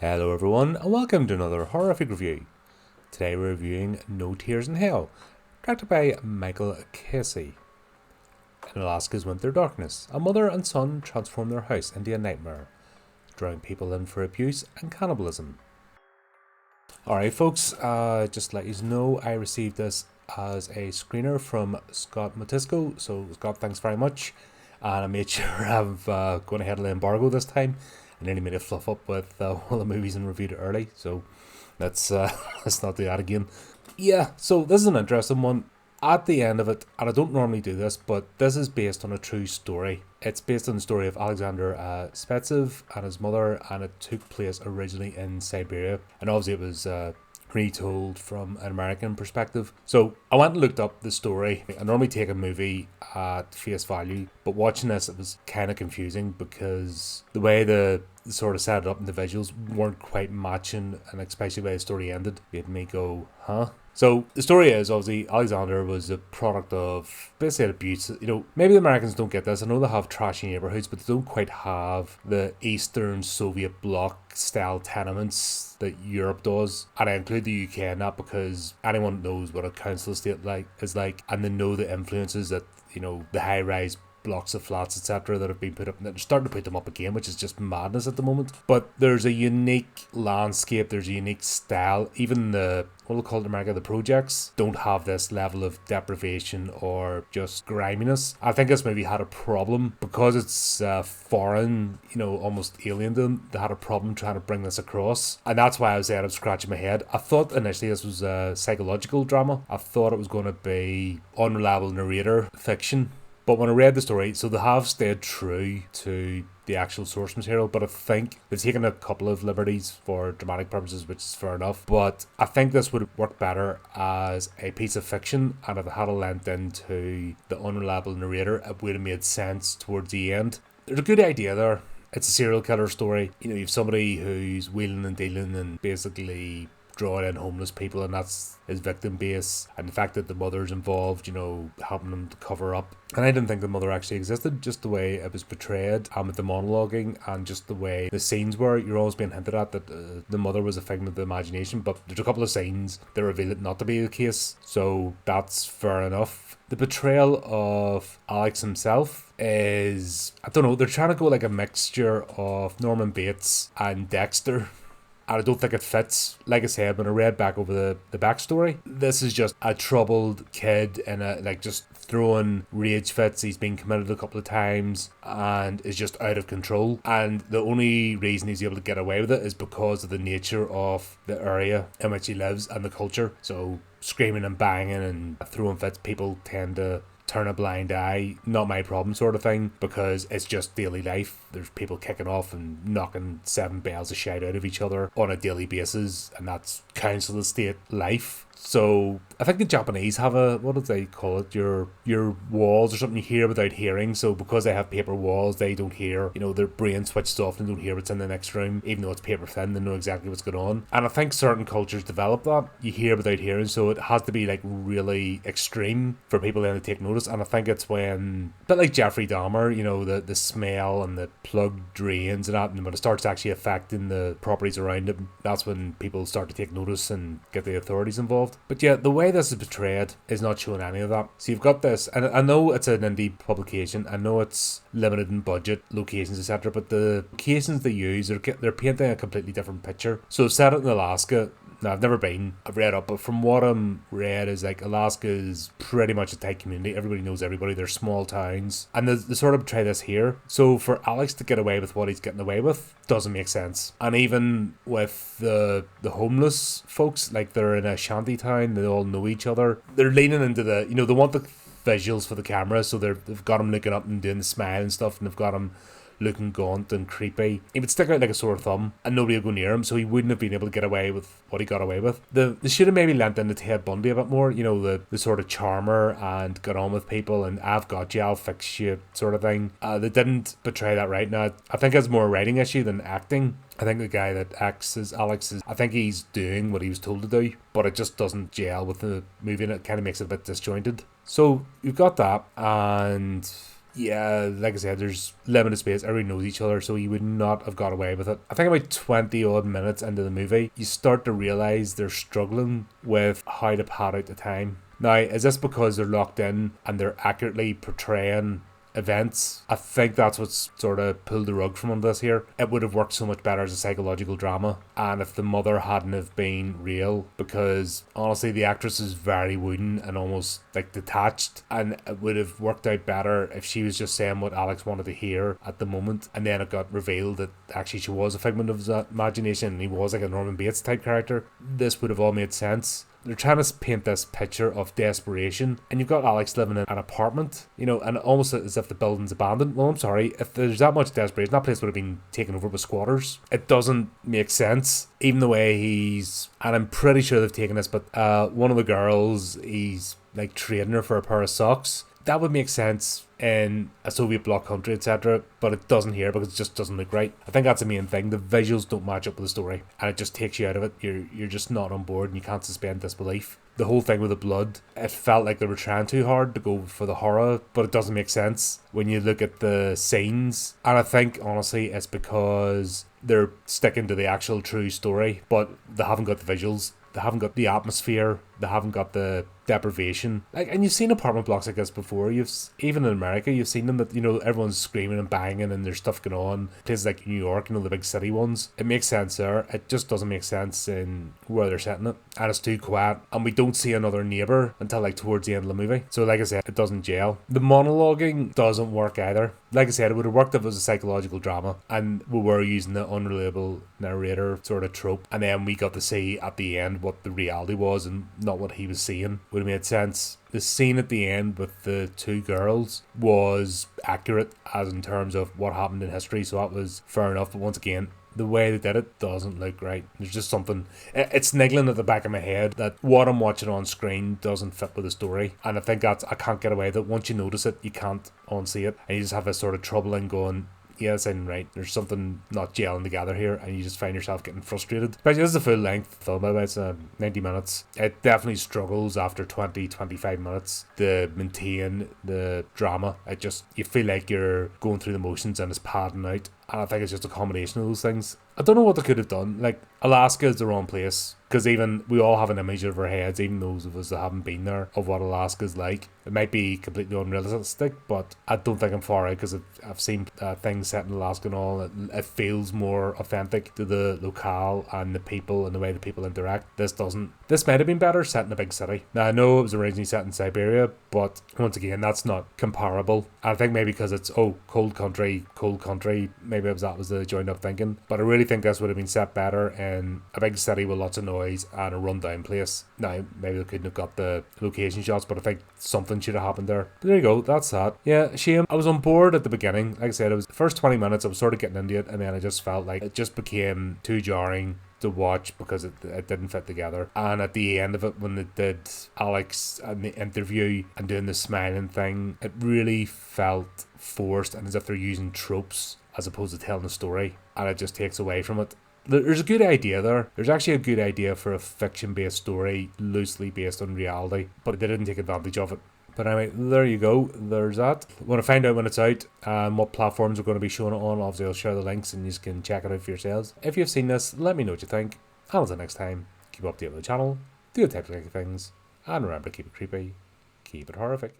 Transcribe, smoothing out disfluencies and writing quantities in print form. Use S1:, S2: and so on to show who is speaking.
S1: Hello everyone and welcome to another horrific review. Today we're reviewing No Tears in Hell, directed by Michael Casey. In Alaska's winter darkness, a mother and son transform their house into a nightmare, drawing people in for abuse and cannibalism. Alright folks, just to let you know, I received this as a screener from Scott Matisco, so Scott, thanks very much. And I made sure I'm going ahead of the embargo this time. I nearly made a fluff up with one of the movies and reviewed it early, so let's not do that again. Yeah, so this is an interesting one. At the end of it, and I don't normally do this, but this is based on a true story. It's based on the story of Alexander Spesivtsev and his mother, and it took place originally in Siberia, and obviously it was retold from an American perspective. So I went and looked up the story. I normally take a movie at face value, but watching this it was kind of confusing because the way the sort of set it up and the visuals weren't quite matching, and especially the way the story ended made me go, huh? So the story is obviously Alexander was a product of basically abuse. You know, maybe the Americans don't get this. I know they have trashy neighborhoods, but they don't quite have the Eastern Soviet bloc style tenements that Europe does. And I include the UK in that because anyone knows what a council estate is like, and they know the influences that, you know, the high rise blocks of flats, etc., that have been put up, and they're starting to put them up again, which is just madness at the moment. But there's a unique landscape, there's a unique style. Even the, what we'll call it in America, the projects don't have this level of deprivation or just griminess. I think this movie had a problem because it's foreign, you know, almost alien to them. They had a problem trying to bring this across, and that's why I was there. I'm scratching my head. I thought initially this was a psychological drama. I thought it was going to be unreliable narrator fiction. But when I read the story, so they have stayed true to the actual source material, but I think they've taken a couple of liberties for dramatic purposes, which is fair enough. But I think this would work better as a piece of fiction, and if it had lent into the unreliable narrator, it would have made sense towards the end. There's a good idea there. It's a serial killer story. You know, you have somebody who's wheeling and dealing and basically drawing in homeless people, and that's his victim base, and the fact that the mother's involved, you know, helping him to cover up. And I didn't think the mother actually existed, just the way it was portrayed, and with the monologuing, and just the way the scenes were. You're always being hinted at that the mother was a figment of the imagination, but there's a couple of scenes that reveal it not to be the case, so that's fair enough. The portrayal of Alex himself is, I don't know, they're trying to go like a mixture of Norman Bates and Dexter, and I don't think it fits. Like I said, when I read back over the backstory, this is just a troubled kid in a, like, just throwing rage fits. He's been committed a couple of times and is just out of control. And the only reason he's able to get away with it is because of the nature of the area in which he lives and the culture. So screaming and banging and throwing fits, people tend to turn a blind eye, not my problem sort of thing, because it's just daily life. There's people kicking off and knocking 7 bells of shite out of each other on a daily basis, and that's council estate life. So I think the Japanese have a, what do they call it, your walls or something you hear without hearing. So because they have paper walls, they don't hear, you know, their brain switched off and don't hear what's in the next room. Even though it's paper thin, they know exactly what's going on. And I think certain cultures develop that. You hear without hearing, so it has to be like really extreme for people then to take notice. And I think it's when, a bit like Jeffrey Dahmer, you know, the smell and the plugged drains and that, and when it starts actually affecting the properties around it, that's when people start to take notice and get the authorities involved. But yeah, the way this is portrayed is not showing any of that. So you've got this, and I know it's an indie publication, I know it's limited in budget, locations, etc., but the locations they use, they're painting a completely different picture. So set it in Alaska. Now, I've never been, I've read up, but from what I'm read is like Alaska is pretty much a tight community. Everybody knows everybody. They're small towns. And they sort of try this here. So for Alex to get away with what he's getting away with doesn't make sense. And even with the homeless folks, like they're in a shanty town, they all know each other. They're leaning into the, you know, they want the visuals for the camera, so they've got him looking up and doing the smile and stuff, and they've got him looking gaunt and creepy. He would stick out like a sore thumb and nobody would go near him, so he wouldn't have been able to get away with what he got away with. They should have maybe lent into Ted Bundy a bit more, you know, the sort of charmer and got on with people and I've got you, I'll fix you sort of thing. They didn't portray that right. Now, I think it's more a writing issue than acting. I think the guy that acts as Alex I think he's doing what he was told to do, but it just doesn't gel with the movie and it kind of makes it a bit disjointed. So you've got that, and yeah, like I said, there's limited space. Everybody knows each other, so you would not have got away with it. I think about 20 odd minutes into the movie, you start to realise they're struggling with how to pad out the time. Now, is this because they're locked in and they're accurately portraying events? I think that's what's sort of pulled the rug from under this here. It would have worked so much better as a psychological drama, and if the mother hadn't have been real, because honestly the actress is very wooden and almost like detached, and it would have worked out better if she was just saying what Alex wanted to hear at the moment, and then it got revealed that actually she was a figment of his imagination and he was like a Norman Bates type character. This would have all made sense. They're trying to paint this picture of desperation, and you've got Alex living in an apartment, you know, and almost as if the building's abandoned. Well, I'm sorry, if there's that much desperation, that place would have been taken over by squatters. It doesn't make sense. Even the way he's, and I'm pretty sure they've taken this, but one of the girls, he's like trading her for a pair of socks. That would make sense in a Soviet bloc country, etc., but it doesn't here because it just doesn't look right. I think that's the main thing. The visuals don't match up with the story, and it just takes you out of it. You're just not on board, and you can't suspend disbelief. The whole thing with the blood, it felt like they were trying too hard to go for the horror, but it doesn't make sense when you look at the scenes. And I think honestly it's because they're sticking to the actual true story, but they haven't got the visuals, they haven't got the atmosphere, they haven't got the deprivation. Like, and you've seen apartment blocks like this before. Even in America, you've seen them that, you know, everyone's screaming and banging and there's stuff going on. Places like New York, you know, the big city ones. It makes sense there. It just doesn't make sense in where they're setting it. And it's too quiet. And we don't see another neighbour until like towards the end of the movie. So like I said, it doesn't gel. The monologuing doesn't work either. Like I said, it would have worked if it was a psychological drama and we were using the unreliable narrator sort of trope, and then we got to see at the end what the reality was and not what he was seeing. Would have made sense. The scene at the end with the two girls was accurate as in terms of what happened in history, so that was fair enough. But once again, the way they did it doesn't look right. There's just something, it's niggling at the back of my head that what I'm watching on screen doesn't fit with the story, and I think that's, I can't get away with it. Once you notice it, you can't unsee it, and you just have this sort of trouble in going, yeah, this isn't right. There's something not gelling together here, and you just find yourself getting frustrated. Especially this is a full length film, by the way, it's 90 minutes. It definitely struggles after 20-25 minutes to maintain the drama. It just, you feel like you're going through the motions and it's padding out. And I think it's just a combination of those things. I don't know what they could have done. Like, Alaska is the wrong place, because even we all have an image of our heads, even those of us that haven't been there, of what Alaska's like. It might be completely unrealistic, but I don't think I'm far out, because I've seen things set in Alaska and all. It feels more authentic to the locale and the people and the way the people interact. This doesn't. This might have been better set in a big city. Now, I know it was originally set in Siberia, but once again, that's not comparable. I think maybe because it's, cold country, maybe that was the joined up thinking. But I really think this would have been set better in a big city with lots of noise and a rundown place. Now, maybe they couldn't have got the location shots, but I think something should have happened there. But there you go, that's that. Yeah, shame. I was on board at the beginning. Like I said, it was the first 20 minutes, I was sort of getting into it, and then I just felt like it just became too jarring to watch because it didn't fit together. And at the end of it, when they did Alex and the interview and doing the smiling thing, it really felt forced and as if they're using tropes as opposed to telling a story, and it just takes away from it. There's a good idea there. There's actually a good idea for a fiction-based story loosely based on reality, but they didn't take advantage of it. But anyway, there you go. There's that. When I find out when it's out and what platforms are going to be showing it on, obviously I'll share the links and you can check it out for yourselves. If you've seen this, let me know what you think. And until next time, keep updated with the channel, do the type of things, and remember to keep it creepy, keep it horrific.